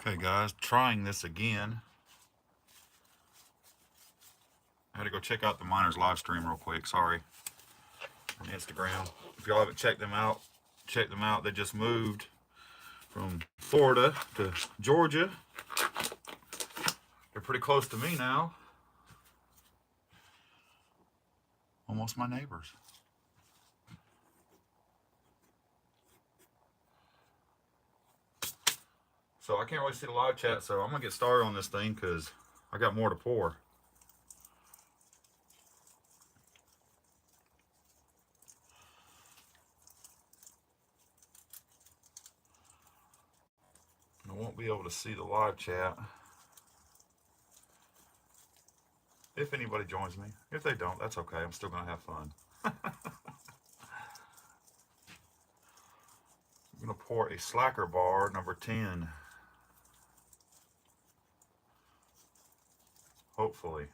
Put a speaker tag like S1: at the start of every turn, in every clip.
S1: Okay guys, trying this again. I had to go check out the miners live stream real quick, sorry. On Instagram. If y'all haven't checked them out, check them out. They just moved from Florida to Georgia. They're pretty close to me now. Almost my neighbors. So I can't really see the live chat, so I'm gonna get started on this thing because I got more to pour. I won't be able to see the live chat if anybody joins me. If they don't, that's okay. I'm still gonna have fun. I'm gonna pour a Slacker bar number 10. Hopefully.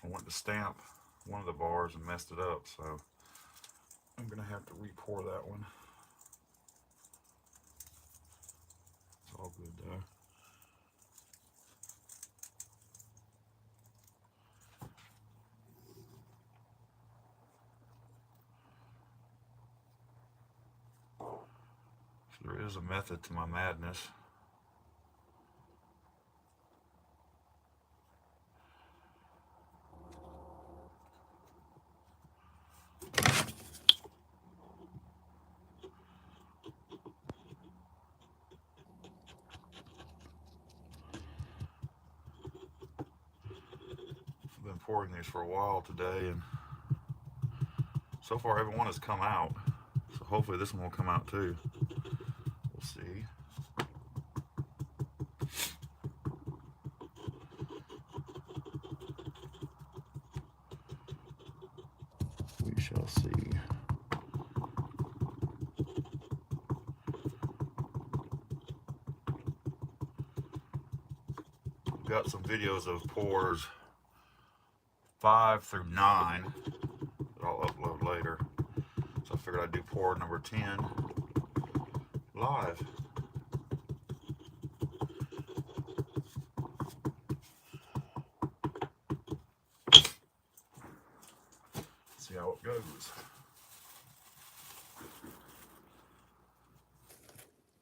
S1: I went to stamp one of the bars and messed it up, so I'm gonna have to re-pour that one. It's all good though. So there is a method to my madness. I've been pouring these for a while today, and so far every one has come out. So hopefully this one will come out too. We'll see. We shall see. We've got some videos of pours 5 through 9 that I'll upload later. So I figured I'd do pour number 10 live. See how it goes.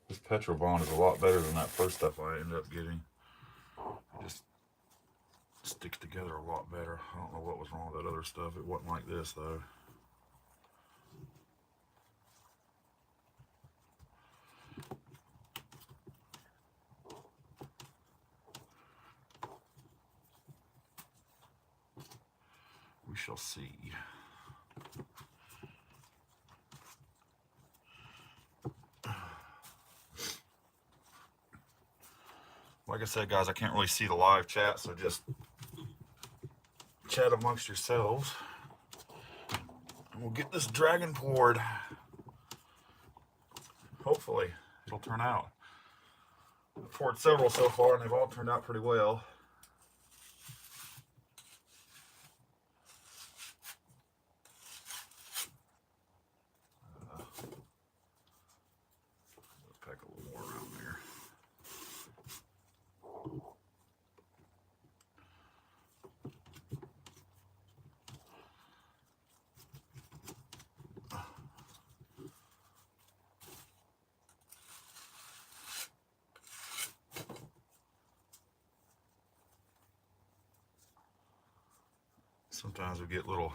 S1: This Petrobond is a lot better than that first stuff I ended up getting. It just sticks together a lot better. I don't know what was wrong with that other stuff. It wasn't like this though. We shall see. Like I said, guys, I can't really see the live chat, so just chat amongst yourselves. And we'll get this dragon poured. Hopefully, it'll turn out. I've poured several so far, and they've all turned out pretty well. Pack a little more around there. Sometimes we get little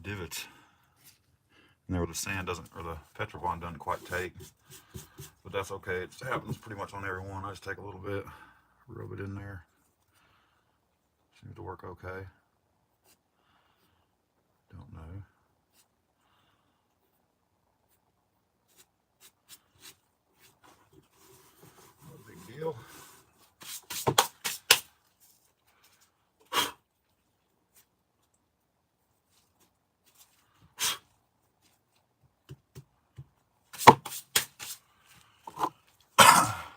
S1: divots in there where the sand doesn't, or the Petrobond doesn't quite take, but that's okay. It happens pretty much on every one. I just take a little bit, rub it in there. Seems to work okay. Don't know. Not a big deal.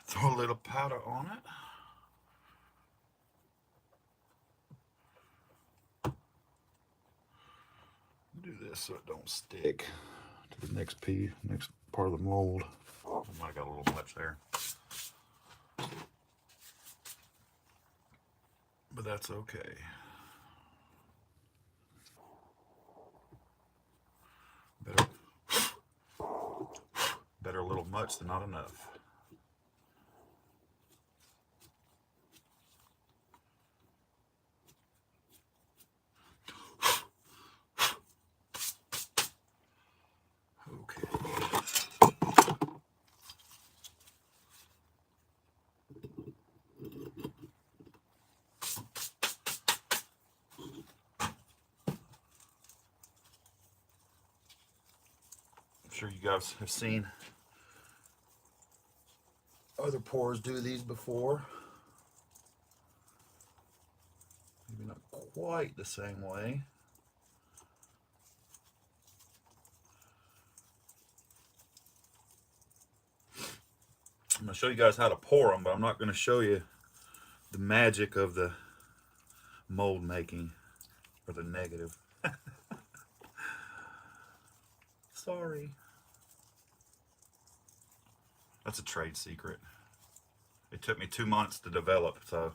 S1: Throw a little powder on it. Do this so it don't stick to the next part of the mold. Might have got a little much there. But that's okay. Better a little much than not enough. Okay. I'm sure you guys have seen other pours do these before. Maybe not quite the same way. I'm going to show you guys how to pour them, but I'm not going to show you the magic of the mold making, or the negative. Sorry. That's a trade secret. It took me 2 months to develop, so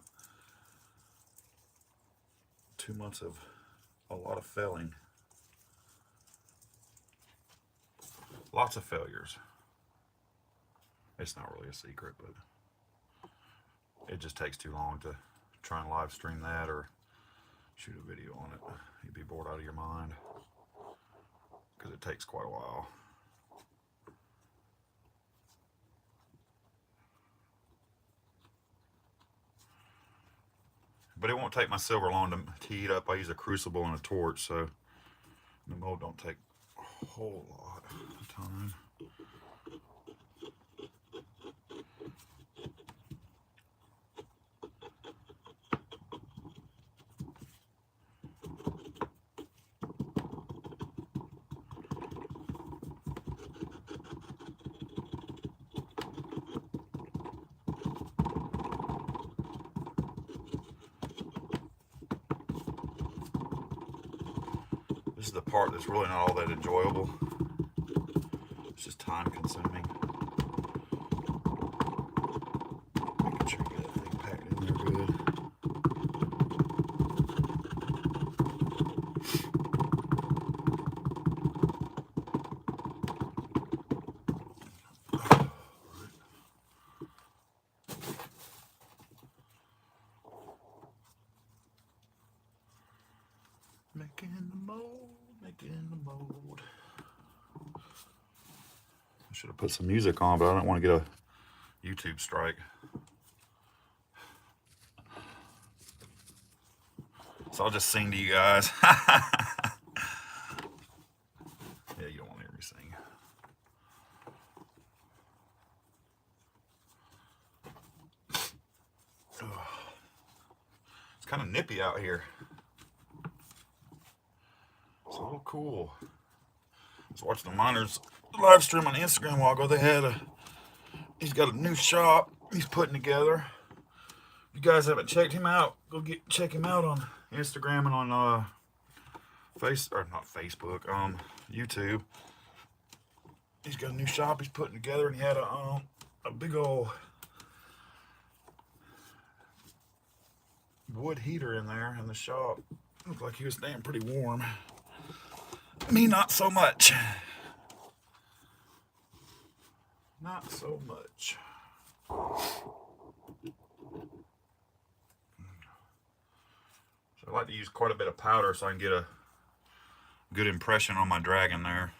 S1: 2 months of a lot of failing. Lots of failures. It's not really a secret, but it just takes too long to try and live stream that or shoot a video on it. You'd be bored out of your mind because it takes quite a while. But it won't take my silver long to heat up. I use a crucible and a torch, so the mold don't take a whole lot of time. This is the part that's really not all that enjoyable. It's just time consuming. Making sure you get everything packed in there good. Making the mold, making the mold. I should have put some music on, but I don't want to get a YouTube strike. So I'll just sing to you guys. Yeah, you don't want to hear me sing. It's kind of nippy out here. It's a little cool. I was watching the miners live stream on Instagram a while ago. He's got a new shop he's putting together. If you guys haven't checked him out, go check him out on Instagram and on not Facebook, YouTube. He's got a new shop he's putting together, and he had a big old wood heater in there in the shop. Looked like he was staying pretty warm. Me, not so much. Not so much. So I like to use quite a bit of powder so I can get a good impression on my dragon there.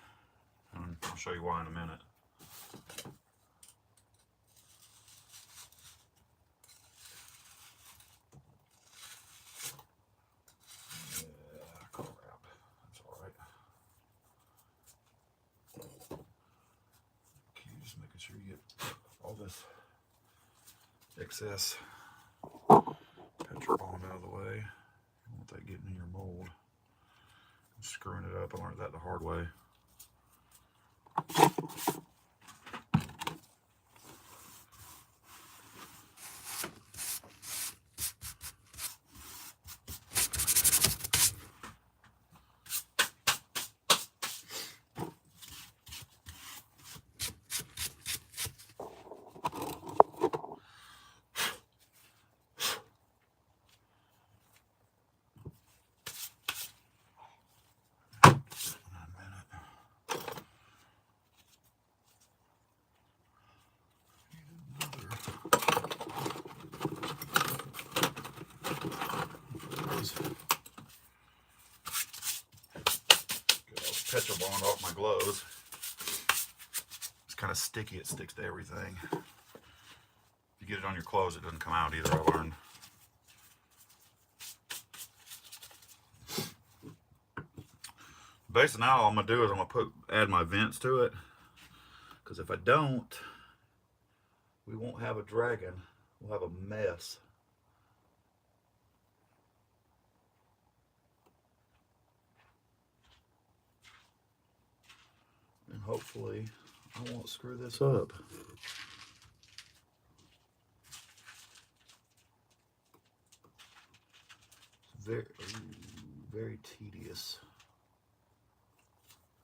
S1: And I'll show you why in a minute. Making sure you get all this excess Petribond out of the way. You don't want that getting in your mold and screwing it up. I learned that the hard way. Petrobond off my gloves. It's kind of sticky, it sticks to everything. If you get it on your clothes, it doesn't come out either, I learned. Basically now all I'm gonna do is I'm gonna add my vents to it. Because if I don't, we won't have a dragon. We'll have a mess. And hopefully I won't screw this up. Very tedious.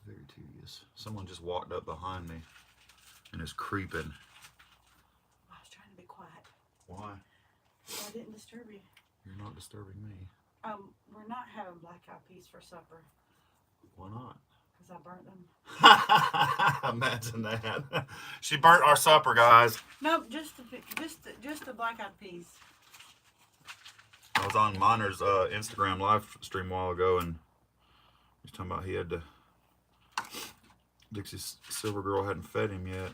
S1: Very tedious. Someone just walked up behind me and is creeping.
S2: I was trying to be quiet.
S1: Why?
S2: So I didn't disturb you.
S1: You're not disturbing me.
S2: We're not having black eyed peas for supper.
S1: Why not?
S2: Because I burnt them.
S1: Imagine that. She burnt our supper, guys.
S2: No, just the black eyed peas.
S1: I was on Miner's Instagram live stream a while ago, and he was talking about he had to. Dixie's Silver Girl hadn't fed him yet.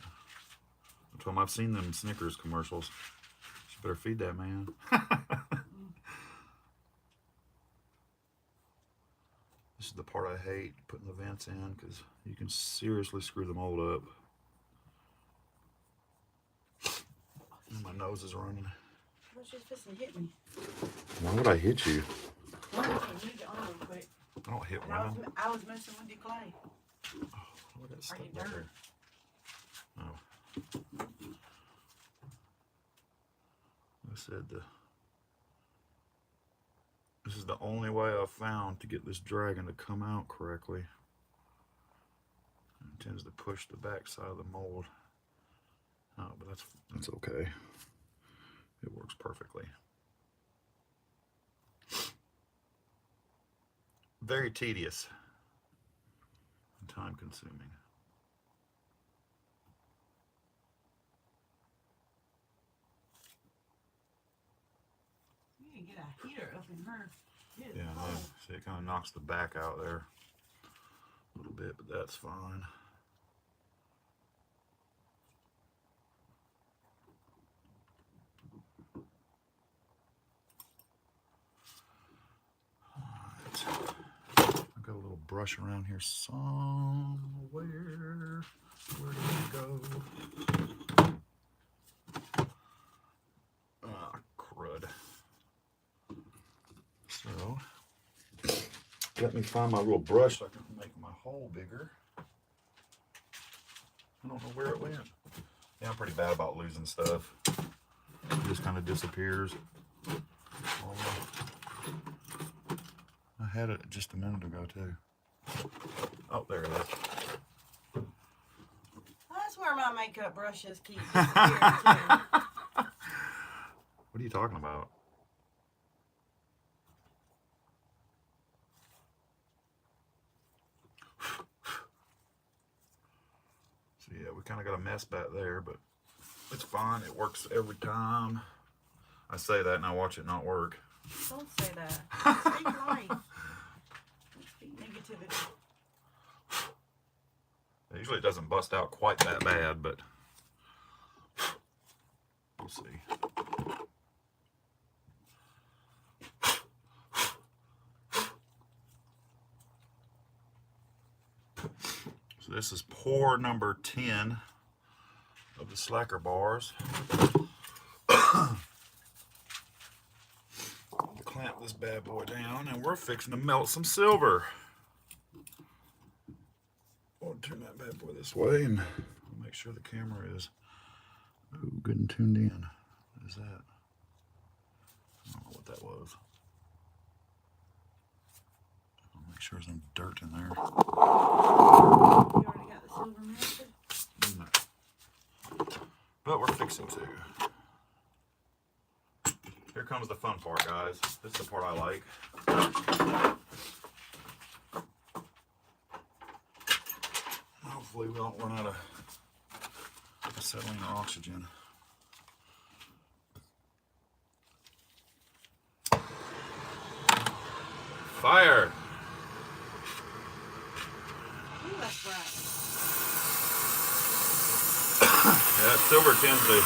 S1: I told him I've seen them Snickers commercials. She better feed that man. This is the part I hate, putting the vents in, because you can seriously screw the mold up. And my nose is running.
S2: I was just fixing to hit me.
S1: Why would I hit you?
S2: Well, you can move it on real quick.
S1: I don't hit
S2: And
S1: women.
S2: I was messing with your clay.
S1: Oh, look at that
S2: Are
S1: stuff
S2: you
S1: right
S2: dirt?
S1: there. Oh. I said this is the only way I've found to get this dragon to come out correctly. It tends to push the back side of the mold. Oh, but that's okay. It works perfectly. Very tedious and time consuming.
S2: You need to get a heater up in her.
S1: Yeah, I know. See, it kind of knocks the back out there a little bit, but that's fine. Alright. I've got a little brush around here somewhere. Where did it go? Ah, crud. So, let me find my little brush so I can make my hole bigger. I don't know where it went. Yeah, I'm pretty bad about losing stuff. It just kind of disappears. I had it just a minute ago too. Oh, there it is.
S2: That's where my makeup brushes keep disappearing too.
S1: What are you talking about? So yeah, we kind of got a mess back there, but it's fine. It works every time. I say that and I watch it not work.
S2: Don't say that. Speak life. Don't speak negativity.
S1: Usually it doesn't bust out quite that bad, but we'll see. So this is pour number 10 of the Slacker bars. Clamp this bad boy down, and we're fixing to melt some silver. I'll turn that bad boy this way and make sure the camera is good and tuned in. What is that? I don't know what that was. I'll make sure there's no dirt in there.
S2: You already got the silver melted?
S1: No. But we're fixing to. Here comes the fun part, guys. This is the part I like. Hopefully we don't run out of acetylene or oxygen. Fire!
S2: that's bright.
S1: Yeah, silver tends to,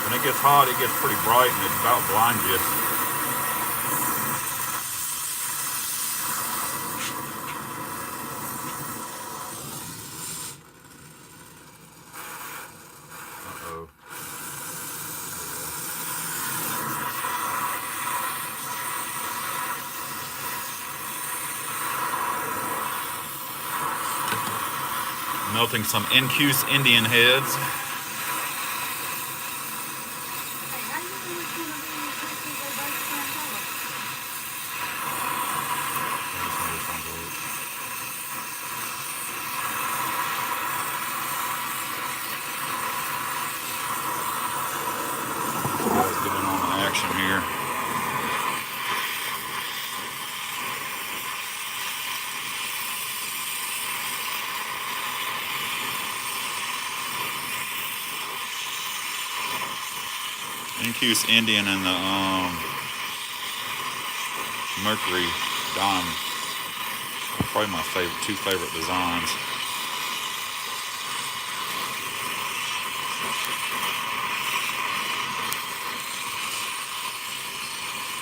S1: when it gets hot, it gets pretty bright and it about blinds you. Uh-oh. Melting some Incuse Indian heads.
S2: Hey, how you know which one of these pictures they both can color?
S1: Guys, get in on the action here. Incuse Indian and the Mercury Dime. Probably my two favorite designs.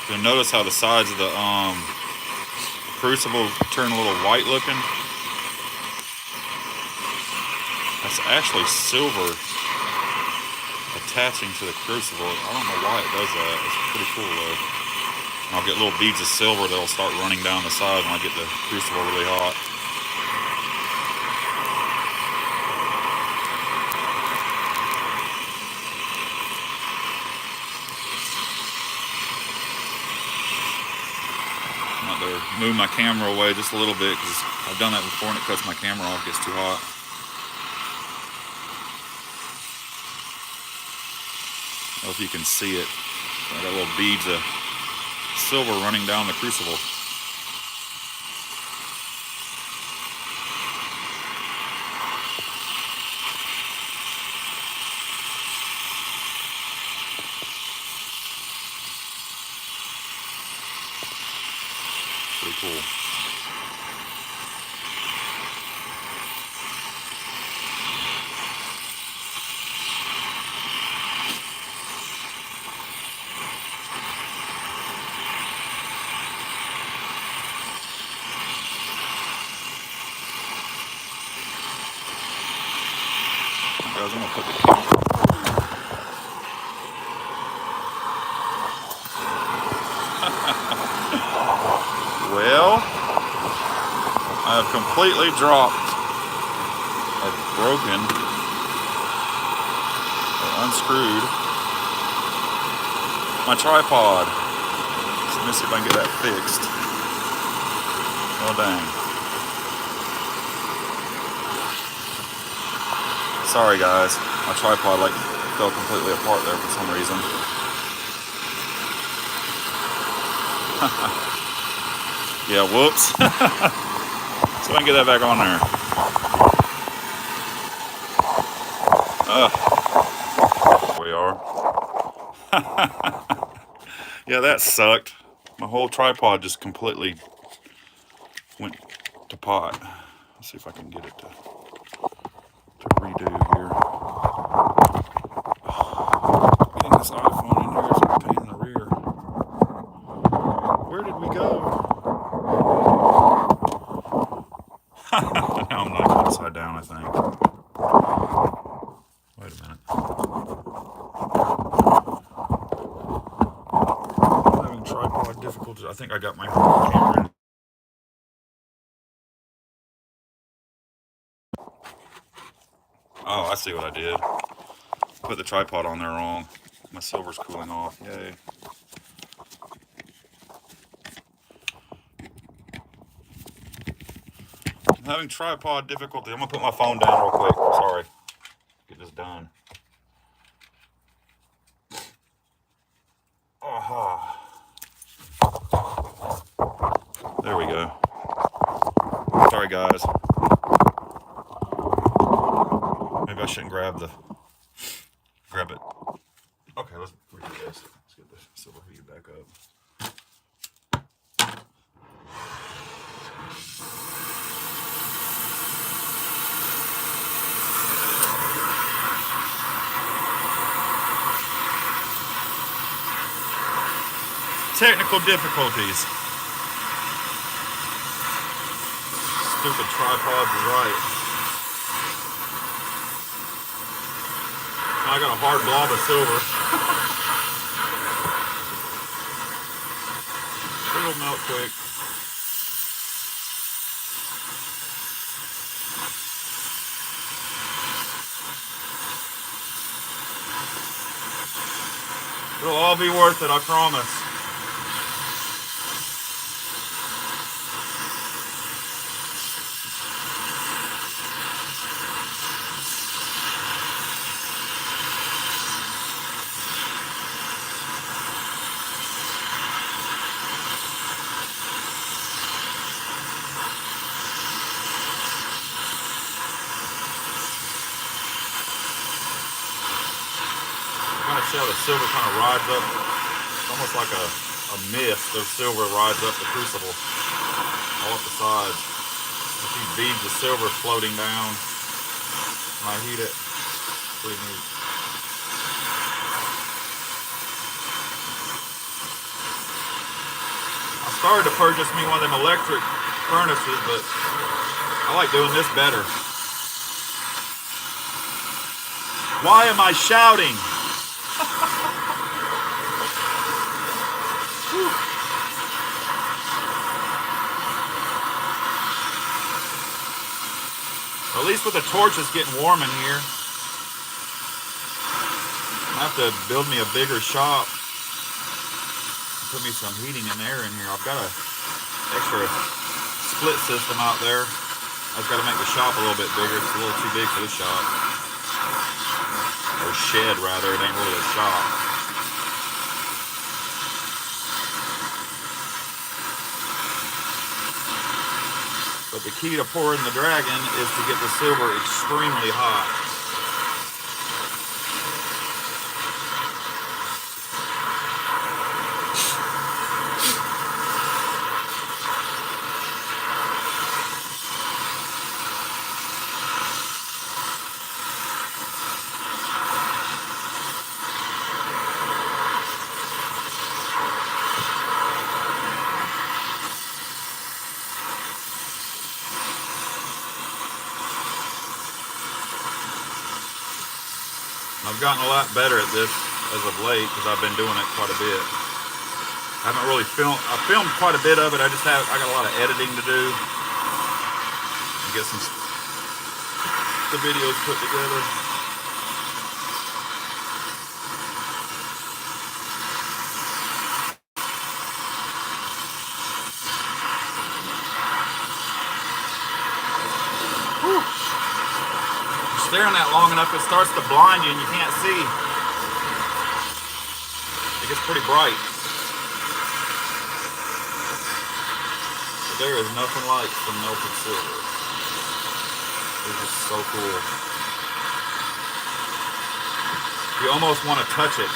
S1: You'll notice how the sides of the crucible turn a little white looking. That's actually silver attaching to the crucible. I don't know why it does that. It's pretty cool though. And I'll get little beads of silver that'll start running down the side when I get the crucible really hot. I'm out there move my camera away just a little bit because I've done that before and it cuts my camera off, it gets too hot. I don't know if you can see it. I got little beads of silver running down the crucible. Pretty cool. Guys, I'm gonna put the camera. Well, I have completely dropped or broken or unscrewed my tripod. So let me see if I can get that fixed. Oh dang. Sorry guys, my tripod like fell completely apart there for some reason. Yeah, whoops. So I can get that back on there. There we are. Yeah, that sucked. My whole tripod just completely went to pot. Let's see if I can get it to redo here. Getting this iPhone in here is a pain in the rear. Where did we go? Now I'm like upside down, I think. Wait a minute. I'm having tripod difficulties. I think I got my camera in. Oh, I see what I did. Put the tripod on there wrong. My silver's cooling off. Yay. I'm having tripod difficulty. I'm gonna put my phone down real quick. Sorry. Get this done. Aha. There we go. Sorry guys. Maybe I shouldn't grab it. Okay, let's redo this. Let's get the silver heat back up. technical difficulties. Stupid tripod's right. I got a hard blob of silver. It'll melt quick. It'll all be worth it, I promise. See how the silver kind of rides up, it's almost like a mist of silver rides up the crucible, all up the sides. With these beads of silver floating down when I heat it. Pretty neat. I started to purchase me one of them electric furnaces, but I like doing this better. Why am I shouting? At least with the torch, it's getting warm in here. I have to build me a bigger shop. Put me some heating and air in here. I've got an extra split system out there. I've got to make the shop a little bit bigger. It's a little too big for this shop. Or shed, rather. It ain't really a shop. But the key to pouring the dragon is to get the silver extremely hot. I've gotten a lot better at this as of late because I've been doing it quite a bit. I haven't really filmed. I filmed quite a bit of it. I got a lot of editing to do and get the videos put together. Staring that long enough, it starts to blind you and you can't see. It gets pretty bright. But there is nothing like some melted silver. It's just so cool. You almost want to touch it.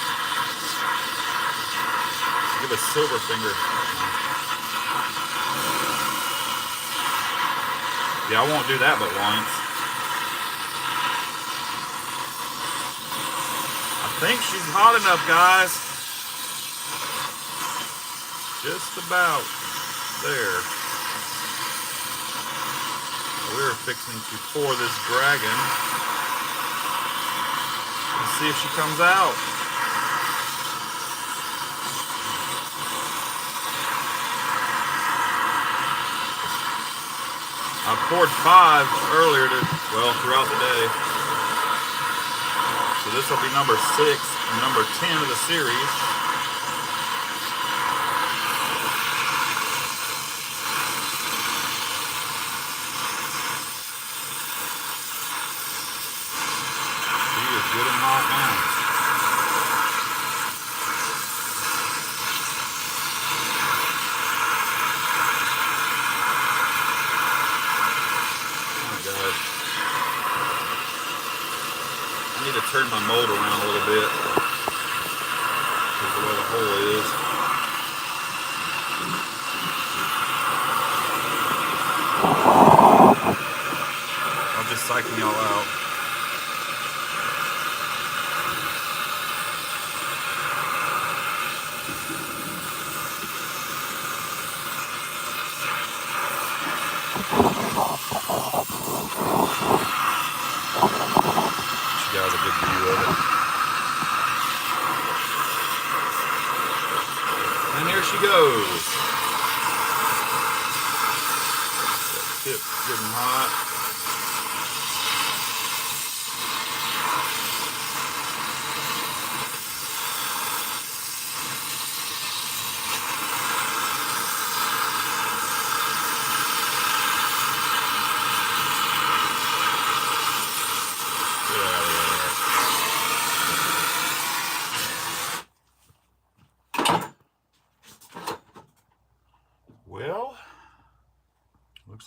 S1: Give a silver finger. Yeah, I won't do that but once. I think she's hot enough, guys. Just about there. We're fixing to pour this dragon. Let's see if she comes out. I poured 5 earlier throughout the day. So this will be number 6 and number 10 of the series. She is good and hot now. I need to turn my mold around a little bit because of the way the hole is. I'll just psyching y'all out.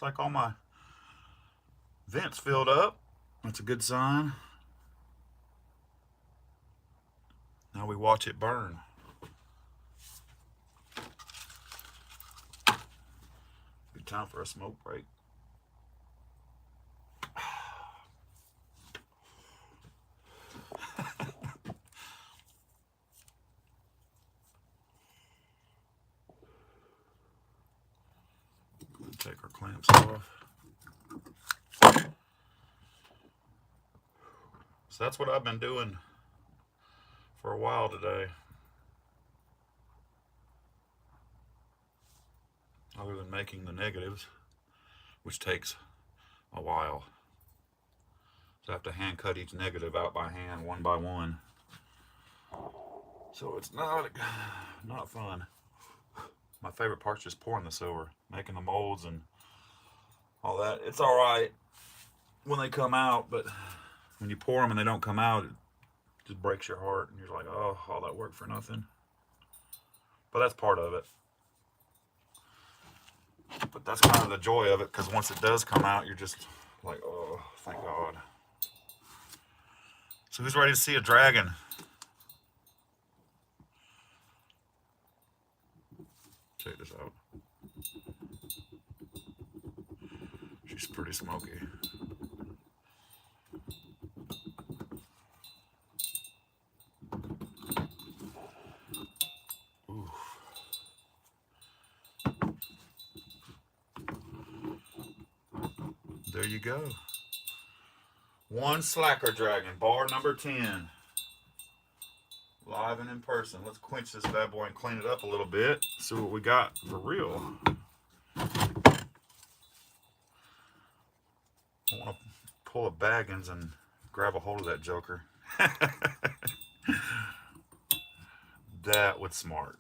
S1: like all my vents filled up. That's a good sign. Now we watch it burn. Good time for a smoke break. Take our clamps off. So that's what I've been doing for a while today. Other than making the negatives, which takes a while. So I have to hand cut each negative out by hand, one by one. So it's not fun. My favorite part's just pouring the silver, making the molds and all that. It's all right when they come out, but when you pour them and they don't come out, it just breaks your heart, and you're like, oh, all that work for nothing. But that's part of it. But that's kind of the joy of it, because once it does come out, you're just like, oh, thank God. So who's ready to see a dragon? Check this out. She's pretty smoky. Ooh. There you go. One slacker dragon, bar number 10. Live and in person. Let's quench this bad boy and clean it up a little bit. See what we got for real. I want to pull a Baggins and grab a hold of that joker. That was smart.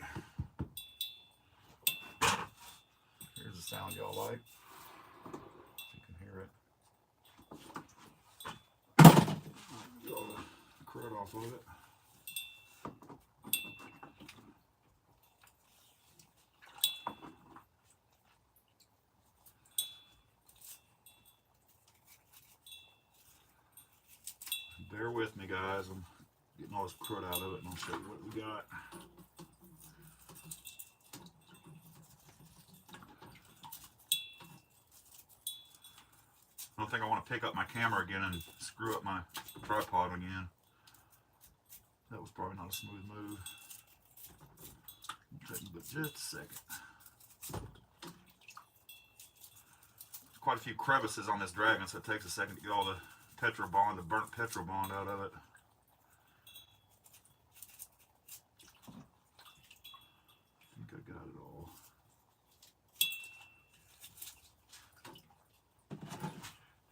S1: Here's the sound y'all like. You can hear it. Get all the crud off of it. Bear with me, guys. I'm getting all this crud out of it, and I'll show you what we got. I don't think I want to pick up my camera again and screw up my tripod again. That was probably not a smooth move. It'll take me but just a second. There's quite a few crevices on this dragon, so it takes a second to get all the Petrobond, the burnt Petrobond out of it. I think I got it all.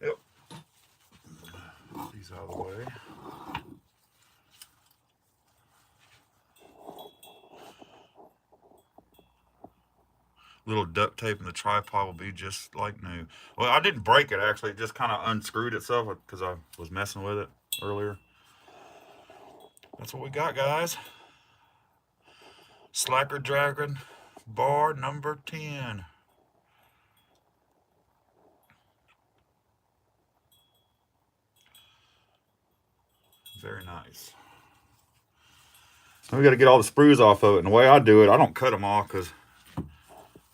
S1: Yep. Get these out of the way. Little duct tape in the tripod will be just like new. Well, I didn't break it actually, it just kind of unscrewed itself because I was messing with it earlier. That's what we got, guys. Slacker Dragon, bar number 10. Very nice. Now we got to get all the sprues off of it, and the way I do it, I don't cut them off because I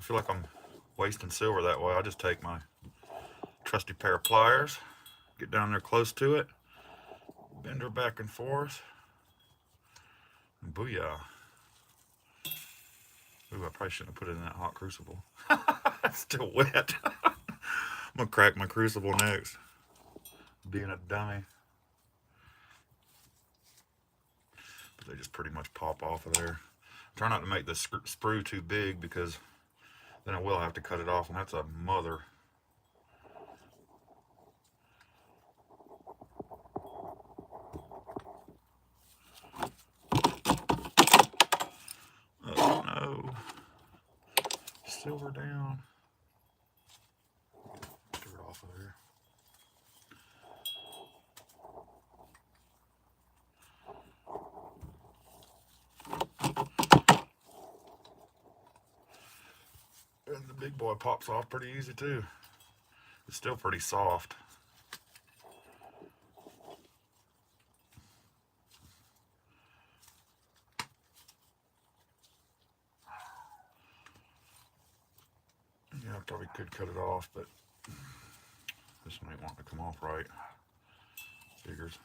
S1: feel like I'm wasting silver that way. I just take my trusty pair of pliers, get down there close to it, bend her back and forth, and booyah. Ooh, I probably shouldn't have put it in that hot crucible. It's still wet. I'm gonna crack my crucible next. Being a dummy. But they just pretty much pop off of there. Try not to make the sprue too big because then I will have to cut it off, and that's a mother. Oh no. Silver down. Get dirt off of there. And the big boy pops off pretty easy too. It's still pretty soft. Yeah, I probably could cut it off, but this one ain't wanting to come off right. Figures.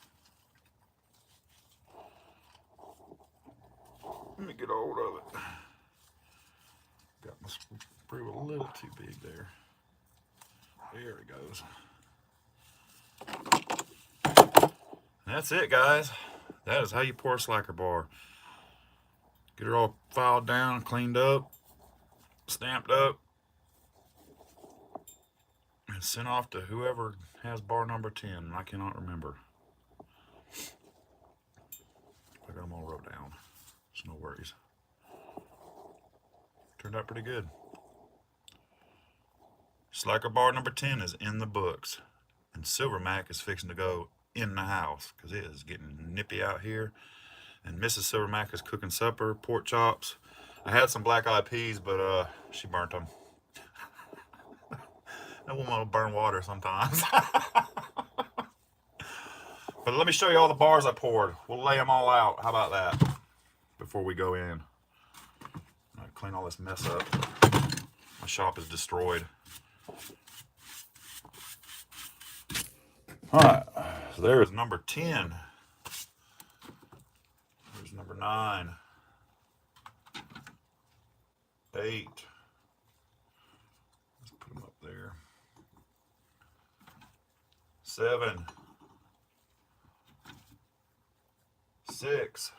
S1: Let me get a hold of it. Got my screw a little too big there. There it goes. That's it, guys. That is how you pour a slacker bar. Get it all filed down, cleaned up, stamped up, and sent off to whoever has bar number 10. I cannot remember. I got them all wrote down. There's no worries. Turned out pretty good. Slacker bar number 10 is in the books. And Silver Mac is fixing to go in the house because it is getting nippy out here. And Mrs. Silver Mac is cooking supper, pork chops. I had some black-eyed peas, but she burnt them. That woman will burn water sometimes. But let me show you all the bars I poured. We'll lay them all out. How about that? Before we go in. I'll clean all this mess up. My shop is destroyed. Alright, so there's number 10. There's number 9. 8. Let's put them up there. 7. 6.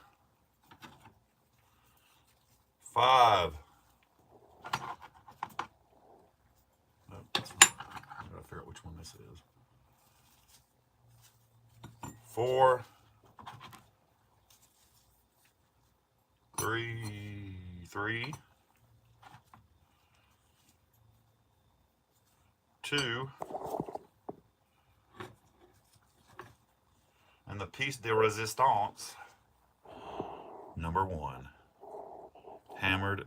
S1: 5. Nope, that's not. I gotta figure out which one this is. 4. 3. 2. And the piece de resistance, number 1. Hammered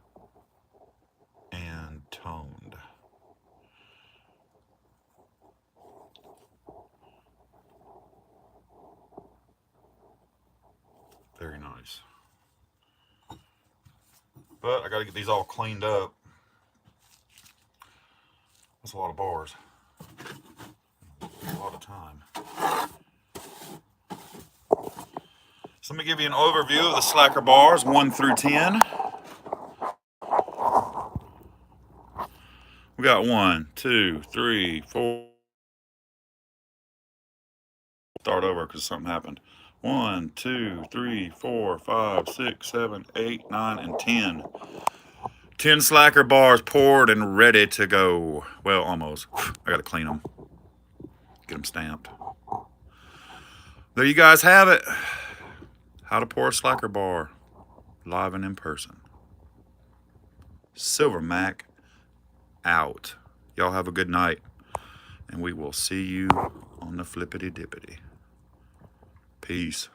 S1: and toned. Very nice. But I gotta get these all cleaned up. That's a lot of bars. A lot of time. So let me give you an overview of the slacker bars 1 through 10. We got 1, 2, 3, 4. Start over because something happened. 1, 2, 3, 4, 5, 6, 7, 8, 9, and 10. 10 slacker bars poured and ready to go. Well, almost. I gotta clean them. Get them stamped. There you guys have it. How to pour a slacker bar. Live and in person. Silver Mac out. Y'all have a good night. And we will see you on the flippity dippity. Peace.